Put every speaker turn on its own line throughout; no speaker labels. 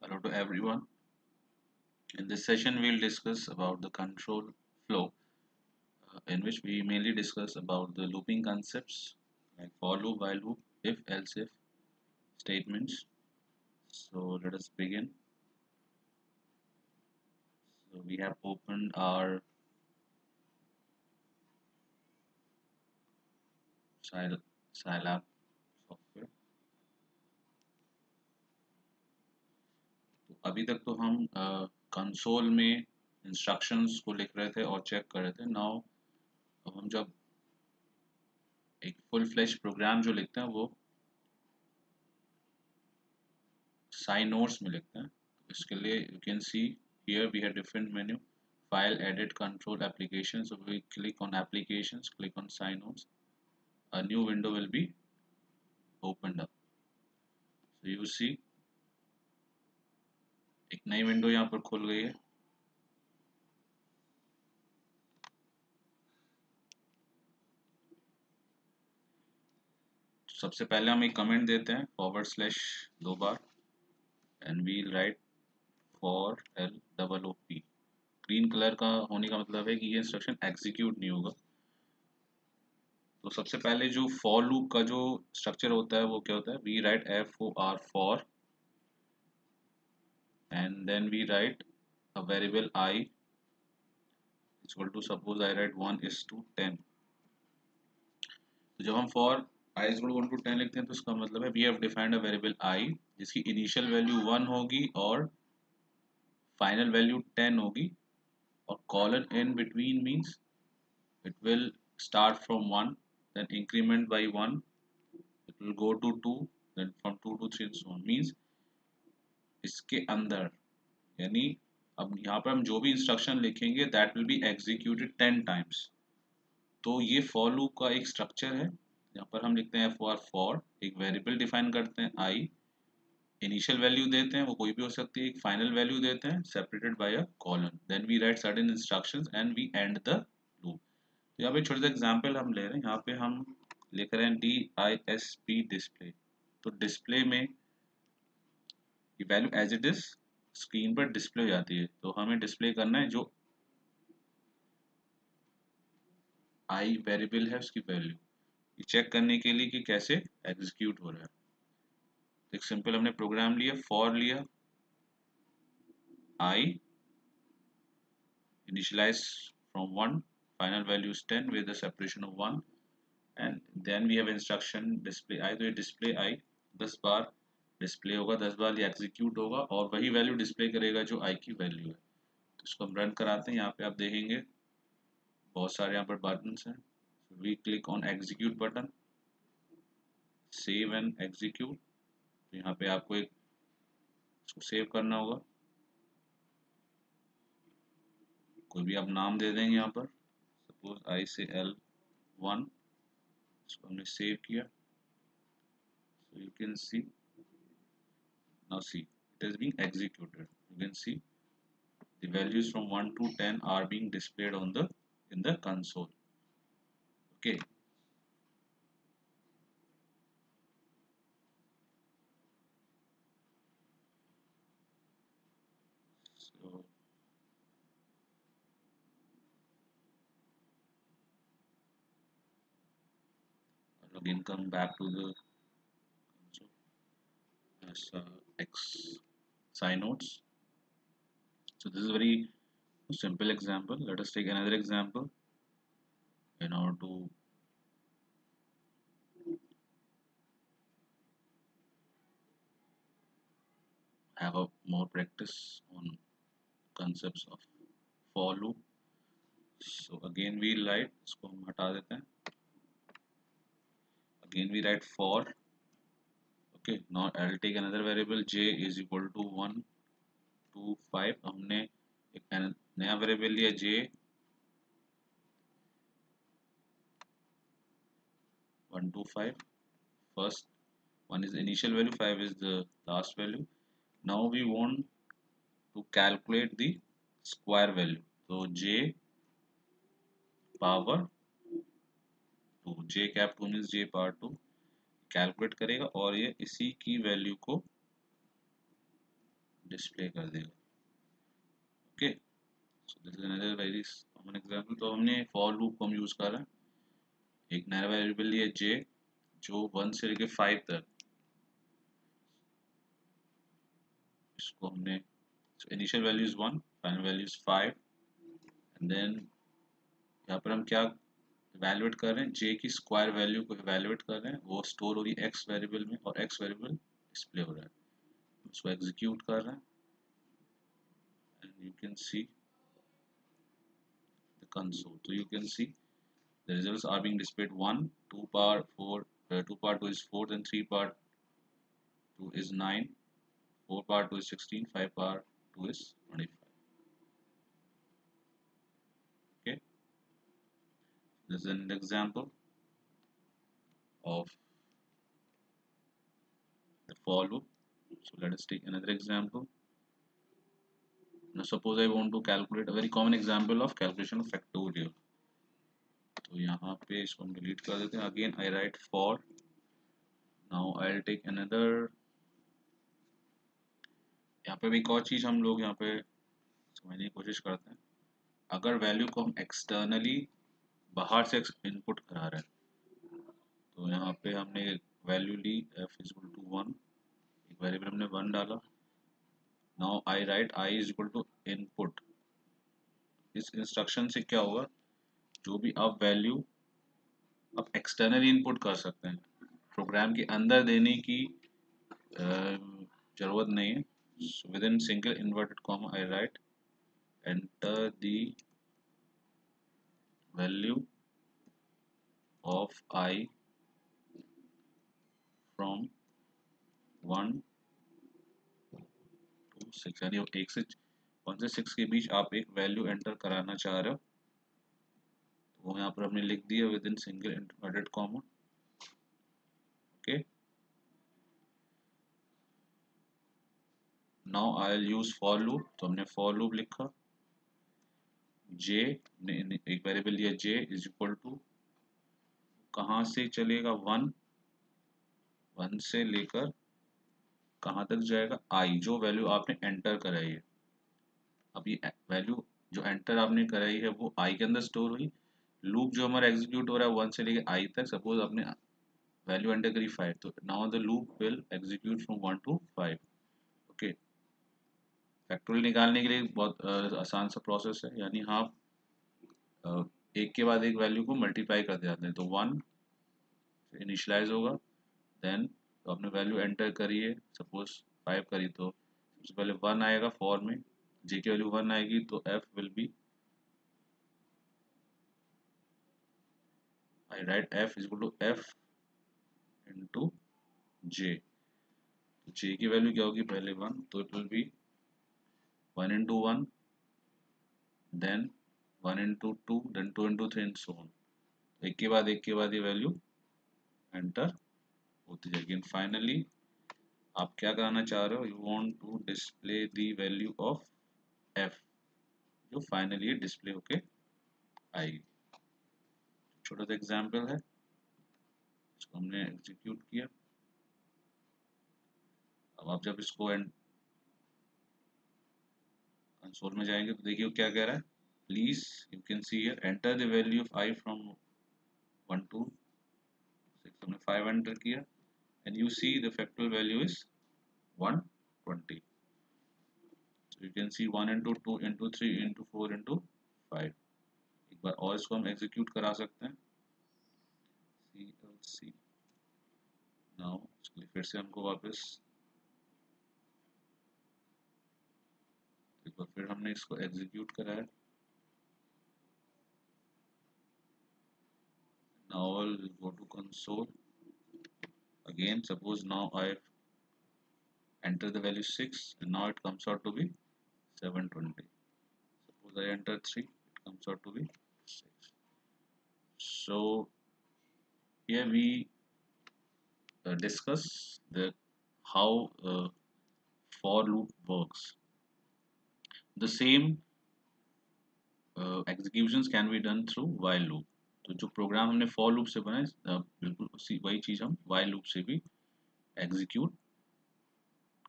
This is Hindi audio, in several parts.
Hello to everyone. In this session, we'll discuss about the control flow, in which we mainly discuss about the looping concepts like for loop, while loop, if, else if statements. So let us begin. So we have opened our Scilab software. तो अभी तक तो हम कंसोल में इंस्ट्रक्शंस को लिख रहे थे और चेक कर रहे थे. नाउ अब हम जब एक फुल फ्लैश प्रोग्राम जो लिखते हैं वो साइन नोट्स में लिखते हैं. तो इसके लिए you can see here we have different menu, file, edit, control, application. So we click on applications, click on sign notes, a new window will be opened up. So you see एक नई विंडो यहाँ पर खुल गई है. सबसे पहले हम एक कमेंट देते हैं // दो बार and will write for L double O P. Green colour का होने का मतलब है कि ये इंस्ट्रक्शन एग्जीक्यूट नहीं होगा. तो सबसे पहले जो फॉर लूप का जो स्ट्रक्चर होता है वो क्या होता है, we write FOR for and then we write a variable I is equal to, suppose I write 1 is to 10. तो जब हम for I is equal to 1 to 10 लिखते हैं तो इसका मतलब है we have defined a variable I जिसकी initial value 1 होगी और final value 10 होगी, और colon in between means it will start from 1, then increment by 1, it will go to 2, then from 2 to 3 and so on. means इसके अंदर, यानी अब यहाँ पर हम जो भी इंस्ट्रक्शन लिखेंगे that will be executed 10 times. तो ये फॉर लूप का एक स्ट्रक्चर है. यहाँ पर हम लिखते हैं फॉर फॉर, एक वेरिएबल डिफाइन करते हैं आई, इनिशियल वैल्यू देते हैं वो कोई भी हो सकती है, एक फाइनल वैल्यू देते हैं separated by a colon, then we write certain instructions and we end the loop. तो यहाँ पे छोटा सा एग्जांपल हम ले रहे हैं. यहाँ पे हम लिख रहे हैं DISP डिस्प्ले. तो डिस्प्ले में ये value as it is screen पर डिस्प्ले हो जाती है. तो हमें डिस्प्ले करना है जो आई वेरिएबल है उसकी वैल्यू चेक करने के लिए कि कैसे एग्जीक्यूट हो रहा है. एक सिंपल हमने प्रोग्राम लिया, फॉर लिया, आई initialize from 1, final value is 10 with the separation of 1, and then we have instruction display I. तो ये display I 10 बार डिस्प्ले होगा, 10 बार ये एग्जीक्यूट होगा और वही वैल्यू डिस्प्ले करेगा जो आई की वैल्यू है. तो इसको हम रन कराते हैं. यहाँ पे आप देखेंगे बहुत सारे यहाँ पर बटन्स हैं. We click on execute button, save and execute. तो यहाँ पे आपको एक इसको सेव करना होगा, कोई भी आप नाम दे देंगे. यहाँ पर सपोज आई से L1, इसको हमने सेव किया. So you can see, now see it is being executed. You can see the values from 1 to 10 are being displayed on the in the console. Okay. So again come back to the console as X sign notes. So this is a very simple example. Let us take another example in order to have a more practice on concepts of for loop. So again we write, इसको हम हटा देते हैं. Again we write for. Okay, now I'll take another variable j is equal to 1 to 5. हमने एक नया वेरिएबल लिया j 1 to 5. First one is the initial value, 5 is the last value. Now we want to calculate the square value. So j power 2, j cap 2 means j power 2 calculate करेगा और ये इसी की वैल्यू को डिस्प्ले कर देगा। Okay, so this is another very common example. तो हमने फॉर लूप को हम यूज कर रहे हैं, एक नया वेरिएबल लिया जे जो 1 से लेके 5 तक, इसको हमने initial value is 1, final value is 5, and then यहाँ पर हम क्या इवैल्यूएट कर रहे हैं, जे की स्क्वायर वैल्यू को इवैल्यूएट कर रहे हैं, वो स्टोर हो रही है एक्स वेरिएबल में और एक्स वेरिएबल डिस्प्ले हो रहा है, उसको एग्जीक्यूट कर रहे हैं and you can see the console. तो you can see the results are being displayed 1, 2 power 4, 2 power 2 is 4, then 3 power 2 is 9, 4 power 2 is 16, 5 power 2 is 25. Okay, this is an example of the for loop. So let us take another example. Now suppose I want to calculate a very common example of calculation of factorial. तो यहाँ पे इसको हम डिलीट कर देते हैं। Again I write for. Now I'll take another. यहाँ पे भी एक और चीज हम लोग यहाँ पे समझने की कोशिश करते हैं। अगर वैल्यू को हम एक्सटर्नली बाहर से इनपुट करा रहे हैं, तो यहाँ पे हमने वैल्यू ली f इज इक्वल टू 1, एक वेरिएबल हमने 1 डाला। Now I write i is equal to input. इस इंस्ट्रक्शन से क्या होगा, जो भी आप वैल्यू आप एक्सटर्नली इनपुट कर सकते हैं, प्रोग्राम के अंदर देने की जरूरत नहीं है। so within single inverted comma I write enter the value of I from 1 to 6, यानी 1 से 1 से 6 के बीच आप एक वैल्यू एंटर कराना चाह रहे हो, तो वो यहाँ पर हमने लिख दिया with in single inverted comma. Okay, now I will use for loop. तो हमने फॉर लूप लिखा, जे एक वेरिएबल लिया जे इज इक्वल टू, कहाँ से चलेगा 1, 1 से लेकर कहाँ तक जाएगा आई, जो वैल्यू आपने एंटर कराई है। अब ये वैल्यू जो एंटर आपने कराई है वो आई के अंदर स्टोर हुई। लूप जो हमारा एग्जीक्यूट हो रहा है 1 से लेके आई तक, सपोज आपने वैल्यू एंटर करी 5, तो now the loop will execute from 1 to 5। Okay, factorial निकालने के लिए बहुत आसान सा प्रोसेस है, यानी आप एक के बाद एक वैल्यू को मल्टीप्लाई करते जाते हैं। तो 1 इनिशियलाइज होगा, देन तो आपने वैल्यू एंटर करी है, सपोज 5 करी, तो सबसे पहले 1 आएगा फॉर में, जे की वैल्यू 1 आएगी, तो F will be, I write F is equal to F into J. तो जे की वैल्यू क्या होगी, पहले 1, तो it will be 1 into 1, then 1 into 2, then 2 into 3 and so on। एक के बाद ये वैल्यू एंटर होती जाएगी। एंड फाइनली आप क्या कराना चाह रहे हो, you want to display the value of f, जो फाइनली डिस्प्ले होके आएगी। छोटा सा एग्जांपल है, इसको हमने एग्जीक्यूट किया। अब आप जब इसको कंसोल में जाएंगे तो देखिए क्या कह रहा है, please you can see here enter the value of I from 1 to 6, हमने 5 एंटर किया, and you see the factorial value is 120। so you can see 1 into 2 into 3 into 4 into 5। एक बार और इसको हम एग्जीक्यूट करा सकते हैं, CLC। नाउ इसके लिए फिर से हमको वापस एक बार फिर हमने इसको एग्जीक्यूट कराया। now I'll go to console again, suppose now I've entered the value 6 and now it comes out to be 720। suppose I enter 3, it comes out to be 6। so here we discuss the how for loop works। the same executions can be done through while loop। तो जो प्रोग्राम हमने for loop से बनाए बिल्कुल उसी वही चीज हम while loop से भी एग्जीक्यूट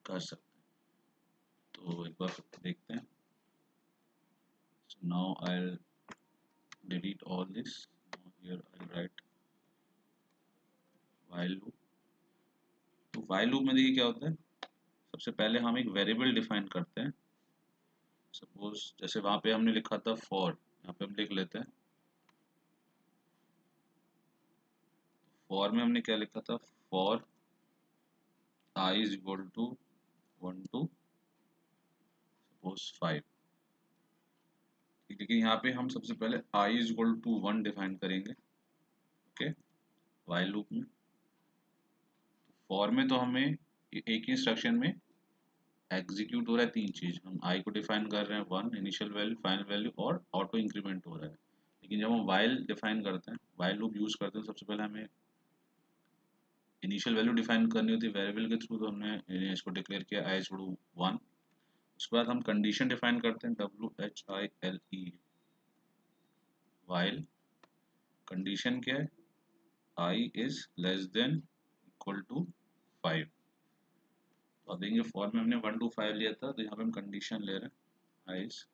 कर सकते हैं। तो एक बार देखते हैं. So now I'll delete all this. Now here I'll write while loop. तो while loop में देखिए क्या होता है. सबसे पहले हम एक वेरिएबल डिफाइन करते हैं. सपोज जैसे वहां पे हमने लिखा था फॉर, यहाँ पे हम लिख लेते हैं. फॉर में हमने क्या लिखा था, for I is equal to 1 to suppose 5. लेकिन यहाँ पे हम सबसे पहले I is equal to 1 define करेंगे. ओके, while लूप में. फॉर में तो हमें एक ही इंस्ट्रक्शन में एग्जीक्यूट हो रहा है तीन चीज. हम I को डिफाइन कर रहे हैं 1 इनिशियल वैल्यू, फाइनल वैल्यू और ऑटो इंक्रीमेंट हो रहा है. लेकिन जब हम while डिफाइन करते हैं, while लूप यूज करते हैं, सबसे पहले हमें इनिशियल वैल्यू डिफाइन करनी होती है वेरिएबल के थ्रू. तो हमने इसको डिक्लेयर किया I is equal to 1. उसके बाद हम कंडीशन डिफाइन करते हैं WHILE. while कंडीशन क्या है, I is less than equal to 5. तो अब देखेंगे फॉर में हमने 1 to 5 लिया था, तो यहाँ पे हम कंडीशन ले रहे हैं I is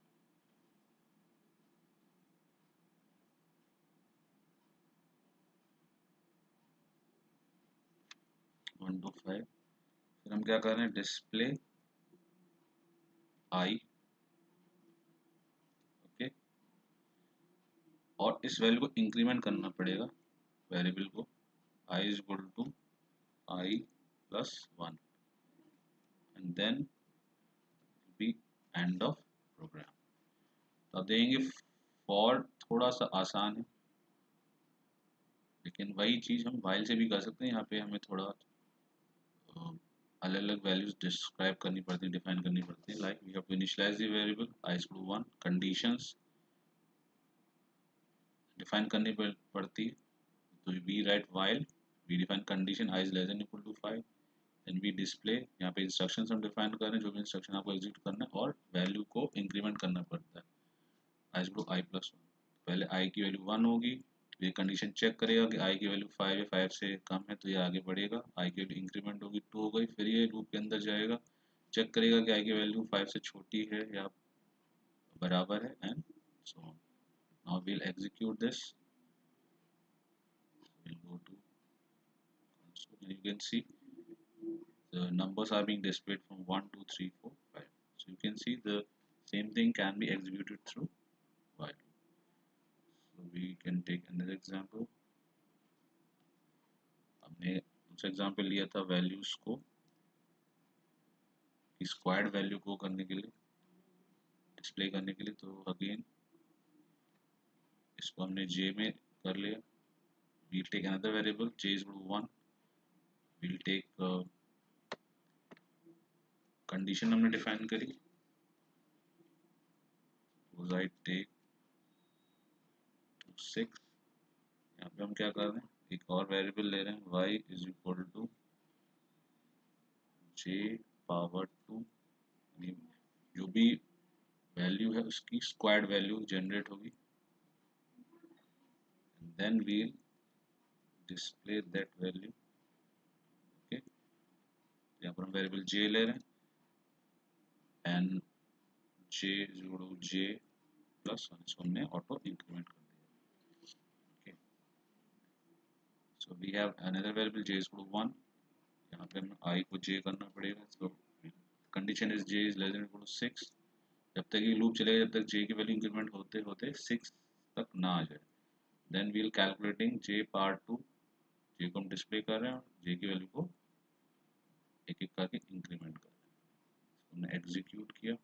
1 to 5. फिर हम क्या कर रहे हैं, डिस्प्ले I. ओके, और इस वैल्यू को इंक्रीमेंट करना पड़ेगा वेरिएबल को. I is equal to I plus 1 and then be end of program. तो अब देखेंगे फॉर थोड़ा सा आसान है, लेकिन वही चीज हम while से भी कर सकते हैं. यहाँ पे हमें थोड़ा अलग अलग वैल्यूज डिस्क्राइब करनी पड़ती है, डिफाइन करनी पड़ती है. Like we have to initialise the variable I is equal to 1, conditions define करनी पड़ती है. तो we write while, we define condition I is less than equal to 5, then we display. यहाँ पे इंस्ट्रक्शंस हम डिफाइन कर रहे हैं, जो भी इंस्ट्रक्शन आपको एग्जीक्यूट करना है, और वैल्यू को इंक्रीमेंट करना पड़ता है I is equal to I plus 1. पहले I की वैल्यू 1 होगी, ये कंडीशन चेक करेगा कि I की वैल्यू 5 है, 5 से कम है तो ये आगे बढ़ेगा. I की वैल्यू इंक्रीमेंट होगी 2 हो गई, फिर ये लूप के अंदर जाएगा, चेक करेगा कि I की वैल्यू 5 से छोटी है या बराबर है, and so on. Now we'll execute this. we'll go to console and you can see the numbers are being displayed from 1 2 3 4 5. So you can see the same thing can be executed through while. So we can take another example. हमने दूसरा एग्जांपल लिया था वैल्यूज को स्क्वायर्ड वैल्यू को करने के लिए, डिस्प्ले करने के लिए. तो अगेन इसको हमने j में कर लिया. we'll take another variable j is equal to 1. we'll take condition हमने डिफाइन करी. suppose I take to 6. यहाँ पे हम क्या कर रहे हैं, एक और वेरिएबल ले रहे हैं y is equal to j power 2. जो भी वैल्यू है उसकी स्क्वायर्ड वैल्यू जनरेट होगी. then we'll display that value. Okay, यहाँ पर हम वेरिएबल j ले रहे हैं and j is equal to j plus 1. इसको हमने ऑटो इंक्रीमेंट कर दिया. Okay, so we have another variable j is equal to 1. यहाँ पे हमें I को j करना पड़ेगा. सो condition is j is less than equal to 6. जब तक ये लूप चलेगा, जब तक j की वैल्यू इंक्रीमेंट होते होते 6 तक ना आ जाए. Then we'll calculating j part 2. j को हम डिस्प्ले कर रहे हैं और j की वैल्यू को एक एक करके इंक्रीमेंट कर रहे हैं. हमने एग्जीक्यूट किया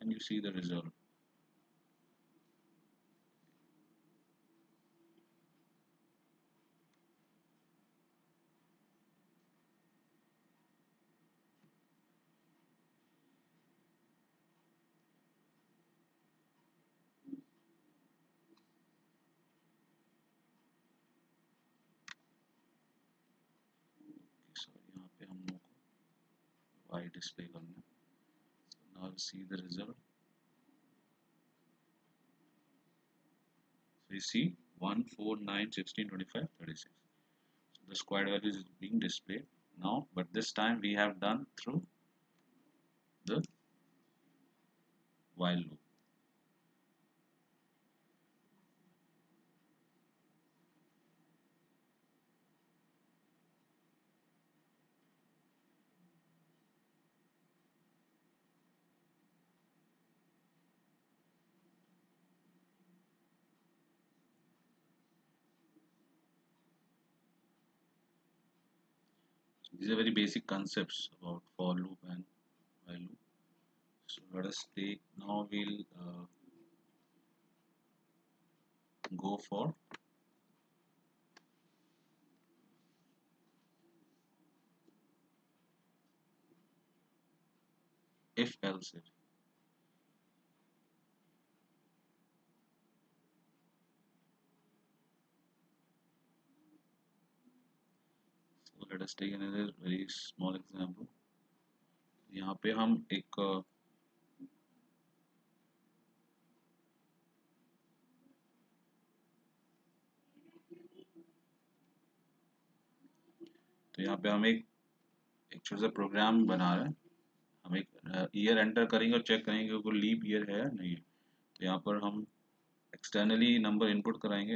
and you see the result. यहाँ पे हम लोग को y डिस्प्ले करना है. Now see the result. So you see 1 4 9 16 25 36. So the squared value is being displayed now, but this time we have done through the while loop. These are very basic concepts about for loop and while loop. So let us take now. We'll go for if else if. So let us take another very small example. यहाँ पे हम एक तो यहाँ पे हम एक छोटा सा प्रोग्राम बना रहे हैं। हम एक ईयर एंटर करेंगे और चेक करेंगे कि वो लीप ईयर है या नहीं है। तो यहाँ पर हम एक्सटर्नली नंबर इनपुट कराएंगे,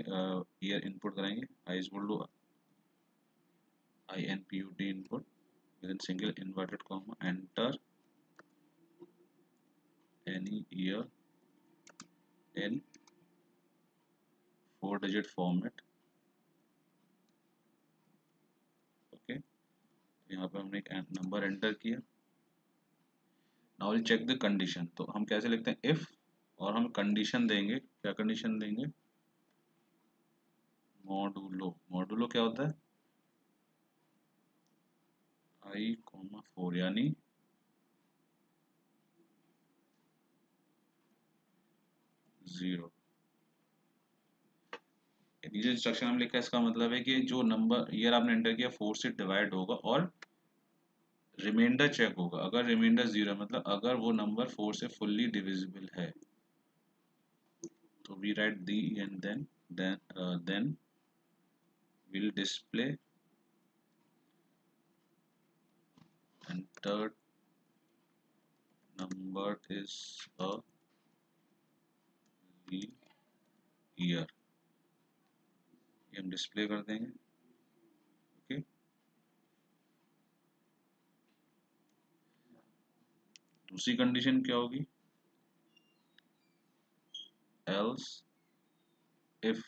ईयर इनपुट कराएंगे। I is equal to INPUT input within single inverted comma, enter any year in 4-digit format. Okay, यहाँ पे हमने एक नंबर एंटर किया। Now will check the condition. तो हम कैसे लिखते हैं इफ, और हम कंडीशन देंगे। क्या कंडीशन देंगे? मॉडुलो। मॉडुलो क्या होता है? I,4 यानी जीरो। नीचे इंस्ट्रक्शन हम लिखा है, इसका मतलब है कि जो नंबर ईयर आपने एंटर किया 4 से डिवाइड होगा और रिमाइंडर चेक होगा। अगर रिमाइंडर जीरो है मतलब अगर वो नंबर 4 से फुल्ली डिविजिबल है, तो we write the end then we'll display entered number is a year। ये हम डिस्प्ले कर देंगे। ओके, दूसरी कंडीशन क्या होगी? else if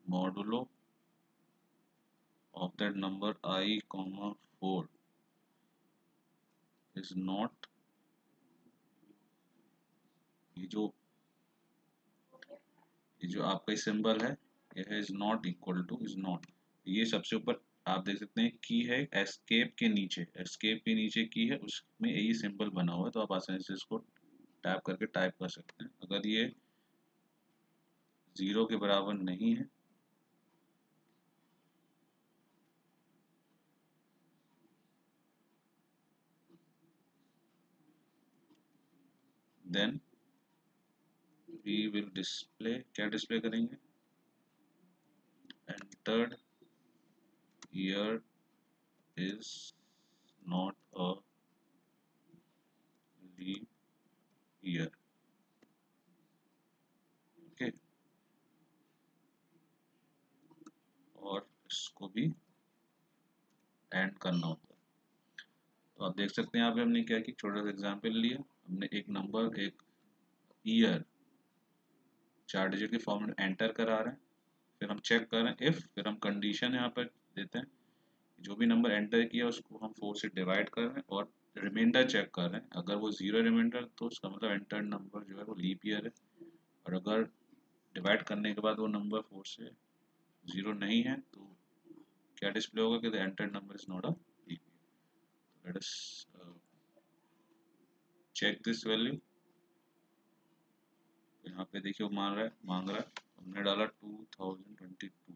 modulo of that number I,4 is not, ये जो आपका सिंबल है ये है is not equal to, is not. ये सबसे ऊपर आप देख सकते हैं की है, एस्केप के नीचे, एस्केप के नीचे की है, उसमें यही सिंबल बना हुआ है। तो आप आसानी से इसको टैप करके टाइप कर सकते हैं। अगर ये जीरो के बराबर नहीं है देन वी विल डिस्प्ले, क्या डिस्प्ले करेंगे? Entered year is not a leap year. Okay, और इसको भी एंड करना होता है। तो आप देख सकते हैं यहाँ पे हमने क्या किया, छोटा सा एग्जाम्पल लिया। हमने एक नंबर, एक ईयर 4 डिजिट के फॉर्म में एंटर करा रहे हैं, फिर हम चेक कर रहे हैं इफ, फिर हम कंडीशन यहाँ पर देते हैं, जो भी नंबर एंटर किया उसको हम 4 से डिवाइड कर रहे हैं और रिमाइंडर चेक कर रहे हैं। अगर वो जीरो रिमाइंडर तो उसका मतलब एंटर नंबर जो है वो लीप ईयर है। और अगर डिवाइड करने के बाद वो नंबर 4 से जीरो नहीं है तो क्या डिस्प्ले होगा कि the enter number is not a leap year. Let us check this value. यहाँ पे देखिए वो मांग रहा है, हमने डाला 2022।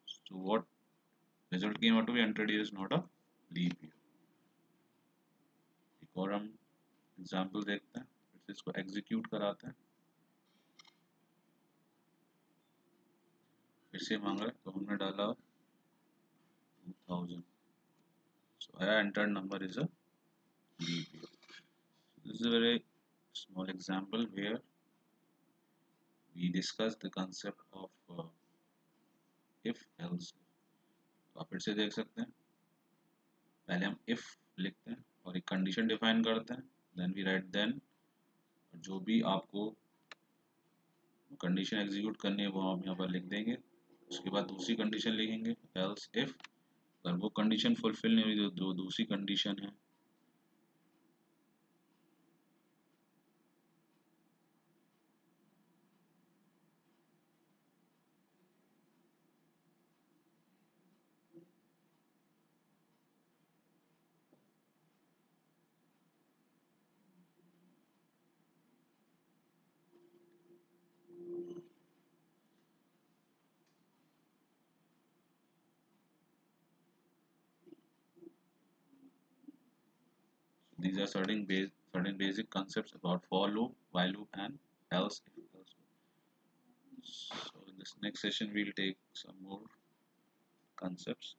so what result came out to be entered here is not a leap year। एक और हम एग्जाम्पल देखते हैं, फिर से इसको एग्जीक्यूट कराते हैं। फिर से मांग रहा है तो हमने डाला 1000. So I entered number is a leap year. This is a very small example where we discuss the concept of if else. तो आप फिर से देख सकते हैं, पहले हम if लिखते हैं और एक कंडीशन डिफाइन करते हैं, देन वी राइट देन, जो भी आपको कंडीशन एग्जीक्यूट करनी है वो हम यहाँ पर लिख देंगे। उसके बाद दूसरी कंडीशन लिखेंगे एल्स इफ, अगर वो कंडीशन फुलफिल नहीं हुई तो जो दूसरी कंडीशन है these are certain basic concepts about for loop, while loop and else if else. So in this next session we'll take some more concepts.